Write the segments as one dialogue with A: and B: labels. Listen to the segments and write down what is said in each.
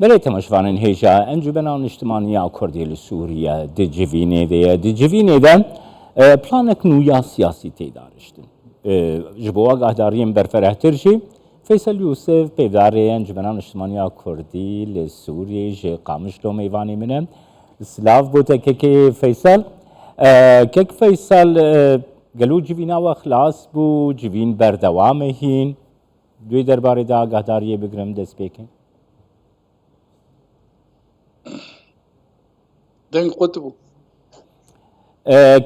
A: بله تماشوانین هیجا انجمن اجتماعی کردی لسوریه دی جوینه ده پلانک نویا سیاسی تیدارشتن جبوا قهداریم برفرهتر شی فیصل یوسف پیداره انجمن اجتماعی کردی لسوریه ج قامش لو میوانی منه سلاف بوده که فیصل گلو جوینا و خلاص بو جوین بردوامه هین دوی درباره دا قهداریه بگرم دست بکن
B: دنگ قطبو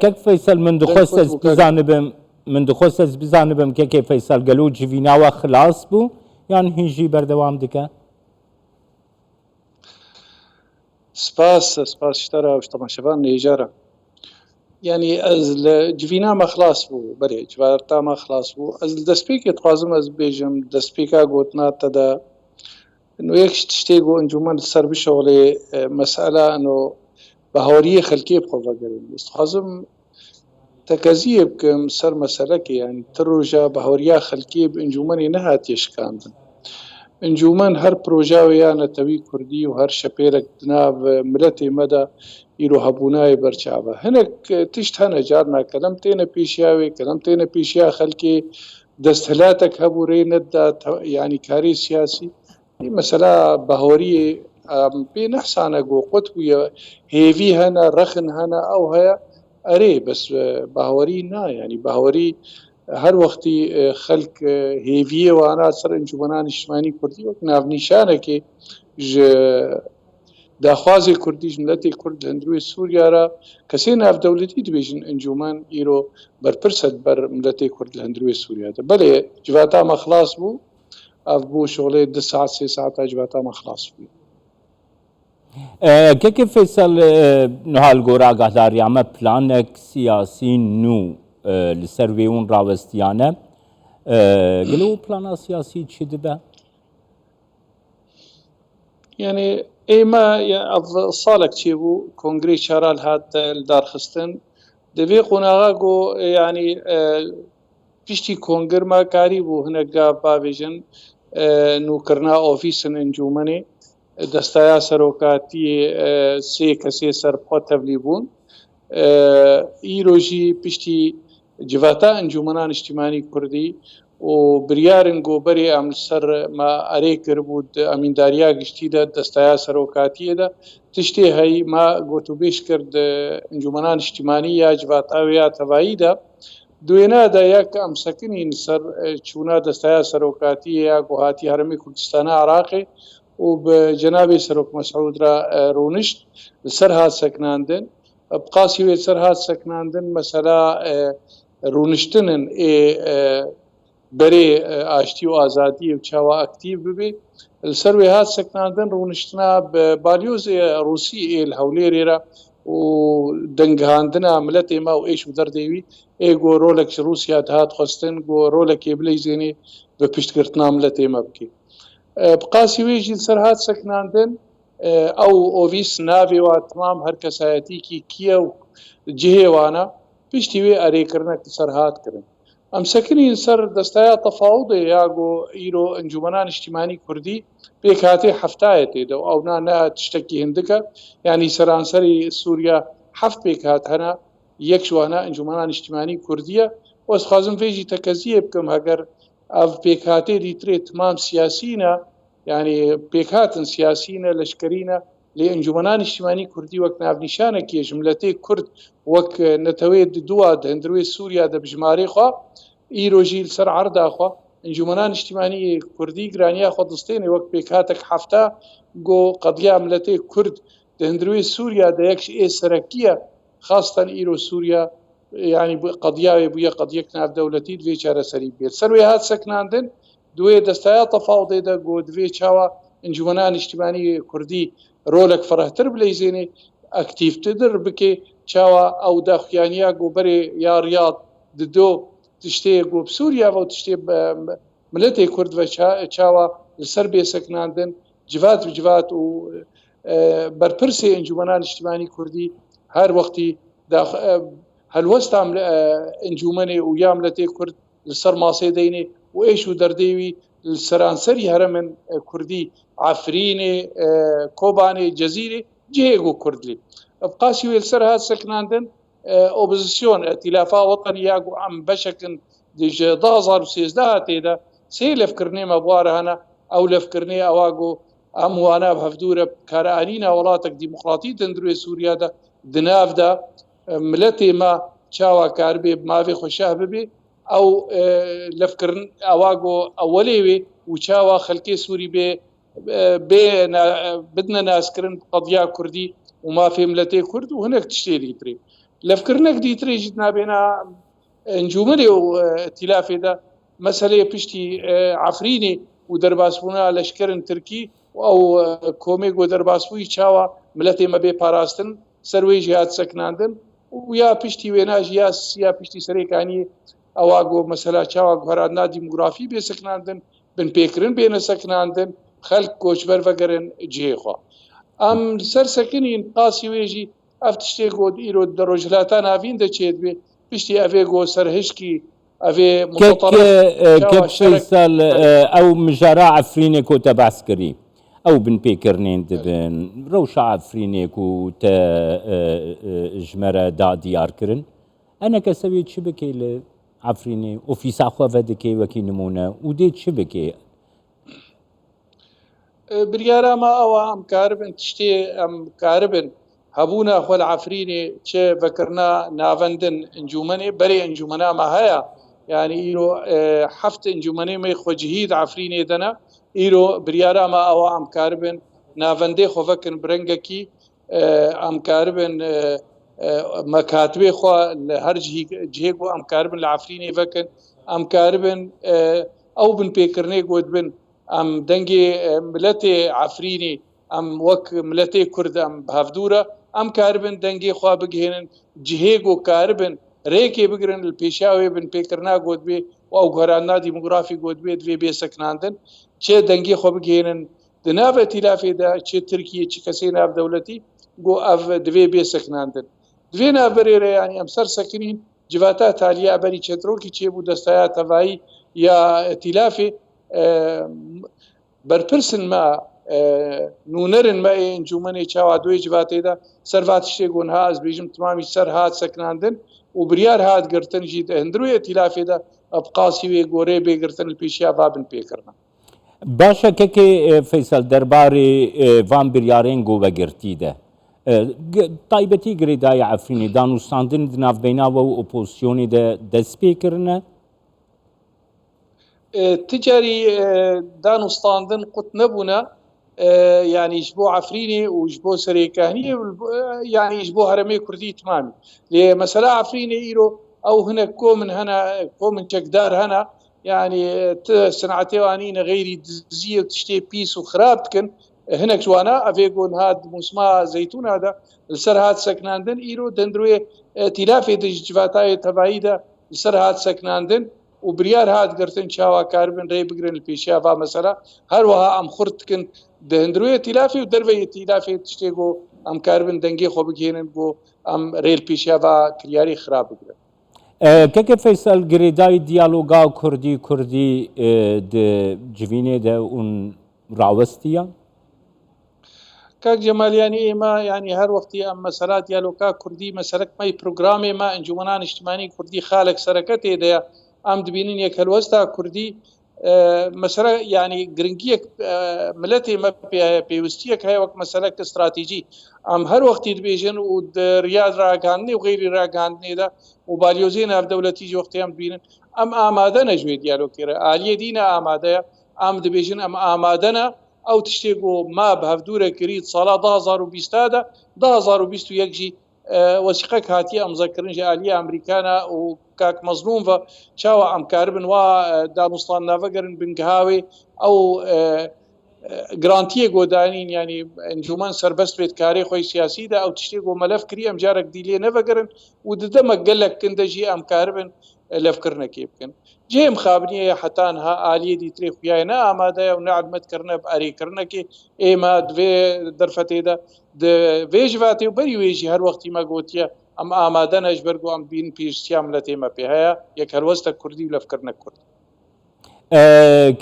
A: كيك فيصل من دخوسس بزانبم كيك فيصل قالوا جيفينا وخلاص بو يعني هيجي بردوام دكا
B: سپاس اشترا وش طبعا شبان نيجارة يعني از جيفينا ما خلاص بو بري جوارتا ما خلاص بو از دسبيك يتقازم از بيجم دسبيكا قوتنا تدا انه يكش تشتيقو انجومان السر بشغلي مسألة انه بهورية خلقية بخوضا قريب استخازم تكازيه بكم سر مسألة يعني تروجا بهورية خلقية بانجوماني نهات يشكاندن انجومان هر پروژاویا نتوی کردی و هر شپیرک دناب ملتی مدى ایرو هبونای برچاوه هنک تشت هنه جارنا کلم تینا پیشیاوی کلم تینا پیشیا خلقی دستهلاتك هبوري ندى يعني كاري سياسي مثلا بهوري بين احسانا جو قطب هيفي هنا رخن هنا او هيا اري بس بهوري نا يعني بهوري هر وقتی خلق هیویه و آنها سر انجمنان اجتماعی کردی وقت ناف نشانه که داخوازی کردی جملت کرد هندروی سوریا را کسی ناف دولتی دبیجن انجمن ایرو برپرسد بر ملت کرد هندروی سوریا ده بله جواتا ما خلاص بو اف بو شغله 2 ساعت 3 ساعت جواتا ما خلاص بو
A: كيف فيصل نهال غورا قهداري اما بلانك سياسي نو لسرويون راوستيانه قالوا بلانا سياسي تشدبه
B: يعني ايما صالك تشيبو كونغري شارال هات الدار خستن دبي قناغا يعني بيشتي كونغر ما كاريبو هنا بافيجن نوكرنا اوفيسن انجومني دستايا سروكاتي سي كسي سر بوتبليبون ایروژی پشتی جواتا انجمنان اجتماعی کردی و بریارن گوبری عمل سر ما اری کرد امینداریا گشتی ده دستایا سروکاتی ده تشتی هی ما گوتو بیش کرد انجمنان اجتماعی یا جواتا و یا توایی ده دوینا ده یک امسکنین سر چونا دستایا سروکاتی یا گوهاتی حرمی کردستان عراقی و بجناب سروک مسعود را رونشت سر ها سکناندن بقاسي ويسر هات سكناندن مثلا رونشتنن بري آشتي و آزادي و چاوا اكتيف ببي السروي هات سكناندن رونشتنا باليوز روسي الهوليري را و دنگهاندنا ملتي ما و ايش ودر ديوي گو رولك روسيا هات خستن گو رولك يبلي زيني بپشتگرتنا ملتي ما بكي بقاسي ويجي السر هات سكناندن او اوویس ناوی و تمام هر کسایتی کی کیو جهه وانا پشتیوی اری کرنا کی سرحات کرن ام سکنین سر دستایا تفاوض یاگو ایرو انجمنان اجتماعی کردی پیکاتی هفتایتی دو او نه تشتکی هندکا یعنی سرانسری سوریا هفت پیکات هنا یک شوانا انجمنان اجتماعی کردیه و از خازم فيجي تكذيب بكم هجر اف پیکاتی دیتری تمام سیاسینا يعني بيكات سياسيين لشكرينا لانجمنان اجتماعي كردي وقت ناف نشانه كي جملتي كرد وك نتويد دواد هندروي سوريا ده بجماري خو ايروجيل سر عرض اخو انجمنان اجتماعي كردي جرانيا خو دستين وقت بيكاتك حفتا جو قضيه عملتي كرد ده هندروي سوريا ده يكش اي سركيه خاصه ايرو سوريا يعني قضيه بيا قضيه ناف دولتي دي شاره سريبيه سروي هات سكناندن دوی دستایا تفاوضی ده گو دوی چاوا انجمنان اجتماعی کردی رولک فرهتر بلیزینی اکتیف تدر بکی چاوا او داخیانیا گو بری یا ریاض دو تشتی گو بسوریا و تشتی ملتی کرد و چاوا لسر بیسکناندن جوات و جوات و برپرسی انجمنان اجتماعی کردی هر وقتی هلوست انجمنی و یا ملتی کرد لسر ماسه دینی و ايش ودرديوي السرانسري هرمن كردي عفرینێ کۆبانێ جەزیرێ جێگو کوردلی بقاسی وێلسەر هات سەکناندن ئۆپۆزیسیۆن ئەتیلافا وەتەنی یاگو ئەم بەشەکن دیژ 2013 هاتێدا سێ لەفکردنێمە بوارە هەنا ئەو لەفکردنێ ئەواگۆ ئەم وانە هەفتورە کارەئانینە وڵاتێک دیموکراتی دەندروێ سووریادا دناودا ملەتێمە چاواکار بێ ماوێ خۆشا ببێ ئەو لەفکردن ئەواگۆ ئەوەلێوێ و چاوا خەلکێ سووری بێ بدنە ناسکردن قەدیا کوردی و مافێ ملەتێ کورد و هەنێک تشتێ دیترێ لەفکردنێک دیترێژیت نابێنا ئەنجومەنێ و تیلافێدا مەسەلەیە پشتی عفرینێ و دەرباسبوونا لەشکرن ترکی و ئەو کۆمێک و دەرباسبووی چاوە ملەتێمە بێ پاراستن سەروێژی هات سەکناندن و یا پشتی وێناژ یا پشتی سەرێکانی ئەوا گۆ مەسەلا چاوە گوهرادنا دیموگرافی بێ سەکناندن بن پێکردن بێنە سەکناندن خەلک کۆچبەر ڤەگەرن جێخوا ئەم سەر سەکنین قاسی وێژی ئەف تشتێک گۆ ئیرۆ دەڕۆژلاتان هاوین دەچێت بێ پشتی ئەvê گۆ سەرهشکی ئەvê
A: فەیسەڵ ئەو مژارە عەفرینێک کۆتە باس کردی ئەو بن پێکردنێن دەبن ڕەوشە عەفرینێک و تە ژمەرە دا دیارکردن ئەنە کەسەوێ چی بکەی لە عەفرینێ ئۆفیسا خۆڤە دەکەی وەکی نمونە و دێ چی بکەی
B: بریارەمە ئەوە ئەم کاربن تشتێ ئەم کاربن هەبوونە خۆ لە عەفرینێ چێ ڤەکردنا ناڤەندن ئەنجومەنێ بەرێ ئەنجومەنامە هەیە یعنی ئیرۆ هەفت ئەنجومەنێ مەی خۆجیهید عەفرینێ دەنا ئیرۆ بریارەمە ئەوە ئەم کاربن ناڤەندێ خۆڤەکن برەنگەکی ئەم کاربن مەکاتبێ خۆ لە هەر جهێک و ئەم کاربن لە عەفرینێ ڤەکن ئەم کاربن ئەو بن پێکردنێ گوت بن ئەم دەنگێ ملەتێ عەفرینێ ئەم وەک ملەتێ کورد ئەم هەفتورە ئەم کاربن دەنگێ خوا بگهێنن جهێک و کاربن ڕێکێ بگرن لە پێشاوێ بن پێکردنا گوت بێ و ئەو گۆراننا دیموگرافی گوت بێ دوێ بێ سەکناندن چێ دەنگێ خۆ بگهێنن دناوە تیلافێدا چێ ترکیە چی کەسەی ناو دەوڵەتی گۆ ئەف دوێ بێ سەکناندن دوێ نابەرێرە ینی ئەم سەر سەکنین جواتا تالیا بەری چێترۆکی چێبوو دەستایە تەڤایی یا تیلافێ بەرپرسن مە نونەرن مە ئەنجومەنێ چاوا دوێ جواتێدا سەرڤات شتێک گۆنها ئەس بێژم تمامی سەر هات سەکناندن و بریار هات گرتنجی هەندروێ تیلافێدا ئەبقاسی وێ گۆرێ بێگرتن لە پێشیا بابن پێکردن
A: باشە کەکێ فەیسەڵ دەربارەی ڤان بریارێن گۆڤەگرتیدە تایبەتی گرێدایە عەفرینێ دانوستاندن ناڤبەیناوە و ئۆپۆزیسیۆنێ دەست پێکردنە
B: تجاری دانوستاندن قوت نەبوونە یانیش بۆ عەفرینێ وش بۆ سەرێکانیە یانیش بۆ هەرەمەی کوردی تمامی لێ مەسەلا عەفرینێ ئیرۆ ئەو هەنە کۆمن هەنا کۆمن چەکدار هەنا یعنی سنعەتێوانینە غەیری دزیە تشتێ پیس و خراپ بکەن هەنێک جوانە ئەvê گۆن هات موسما زەیتونادا لەسەر هات سەکناندن ئیرۆ دەندروێ تیلافێ جواتایە تەڤاییدا لەسەر هات سەکناندن و بریار هات گرتن چاوا کاربن ڕێ بگرن لە پێشیا ڤا مەسەلا هەروەها ئەم خورد بکن دەهندروێ تیلافی و دەرڤەیە تیلافێ تشتێک بۆ ئەم کاربن دەنگێ خۆ بگهێنن بۆ ئەم ڕێل پێشیا ڤا کریاری خراپ بگرن
A: کەکە فەیسەڵ گرێدای دیالۆگا و کوردی جڤینێدا اون ڕاوەستیە
B: کاک جەمالیانی ئێمە ینی هەر وەختی ئەم مەسەلا دیالۆگا کوردی مەسەرەکمەی پروگرامێمە ئەنجومەنان نیشتیمانی کوردی خالێک سەرەکە تێدەیە ئەم دبینین یەک هەلوەستا کوردی مەسەرە ینی گرنگیەک ملەتێ مە پێویستیەک هەیە وەک مەسەلەک استراتیجی ئەم هەر وەختی دبێژن و ریاد ڕاگەاندنی و غەیری ڕاگەاندنێدا و بالیۆزیە ناودەوڵەتی وەختیان ببینن ئەم ئامادە نەژوێ دیالۆگێرە ئالیە دینە ئامادەیە ئەم دبێژن ئەم ئامادەنە ئەو تشتێک بۆ ما بەهەفتورە کردیت ساڵا 2020دا 2021 جی وەسیقەک هاتی ئەمزەکردنژی ئالیە ئەمریکانە و کاک مەزلوم بە چاوە ئەم کاربن وا دانوستان ناڤەگەرن بنگهاوێ ئەو گرانتیە گۆدانین ینی ئەنجومەن سەربەست بێت کارێ خۆی سیاسیدا ئەو تشتێک بۆ مەلەف کری ئەم جارێک دیلێ نەڤەگەرن و ددەمە گەلێک کندەژی ئەم کاربن لەفکردنەکێ بکەن جێم خابنیە حتان ها ئالیە دیترێ خوایە نە ئامادەیە و نەعدمەتکردنە ئەریکردنەکێ ئێمە دوێ دەرفەتێدا vêjvatê û berî wê jî her wextî me gotiye em amade ne ji ber ku em bînin pêştiya miletê me pê heye yek helwesta Kurdî û levkirina Kurd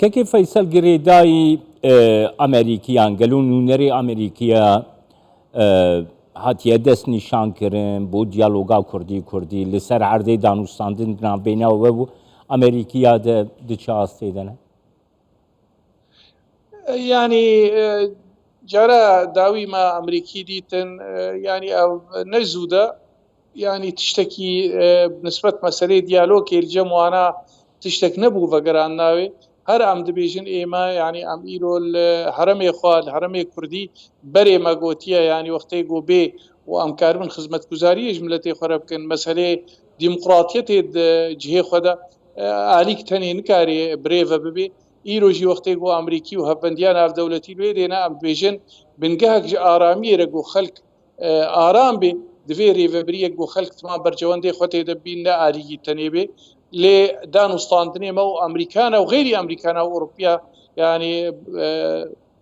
A: کەکێ فەیسەڵ گرێدایی ئەمریکیان گەلو نونەری ئەمریکیە هاتیە دەست نیشانکردن بۆ دیالۆگا کوردی لەسەر عەردەی دانوستاندن ناوبینەوە بوو ئەمریکیا دچە ئاستێدەنە
B: ینی جارە داوی ما ئەمریکی دیتن ینی ئەو نەزوودە ینی تشتێکی نسبەت مەسەلەی دیالۆگێ جەموانە تشتێک نەبوو بەگەران ناوێ هەر ئەم دەبێژن ئێمە ینی ئەم ئیرۆ هەرەمێ خوال هەرەمێ کوردی بەرێمە گوتیە ینی وەختەی گۆ بێ و ئەمکاربن خزمەتگوزاریش ملەتێ خۆرە بکەن مەسەلەی دیموقراتیەتێ جهێ خۆدا ئالیک تەنێ نکارێ برێڤە ببێ ئیرۆژی وەختێک بۆ ئەمریکی و هەبەندیان ناودەوڵەتی لێ دێنا ئەم بێژن بنگەهەک ئارامیێرە گۆ خەلک ئارام بێ divê rêvebiriyek got xelk tima bercewendê xwe tê de bîn ne alîyî tenê bê lê danûstandinê me û Amerîkana û xêrî Amerîkana û Ewropiya yanî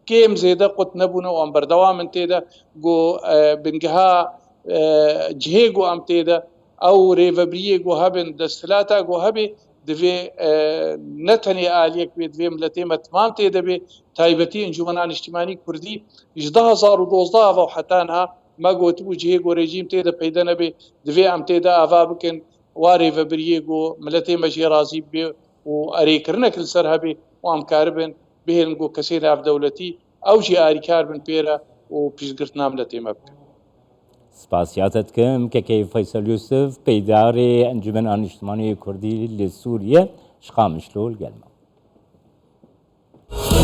B: kêm zêde qut nebûne û em berdewam in tê de got bingeha cihê got em tê de ew rêvebiriyê got hebin desthilata got hebê divê ne tenê aliyek bê divê milletê me timam tê de bê taybetî Encûmena Niştimanî Kurdî ji 2012 ava û heta niha ما گوتبوو جهێ گۆ رێژیم تێدە پەیدا نەبێ divê em têda ava bikin wa rêvebiriyê got milletê me jî razî bê û erêkirinek li ser hebe û em karibin bihêlin got kesê navdewletî ew jî alîkar bin pêre û pîşgirtina milletê me bikin.
A: سپاسیاتە دکەم کەکەی فەیسەل یوسف پەیدارێ ئەنجومەنا نیشتیمانیی کوردی لە سووریە شقا مشلول گەلمە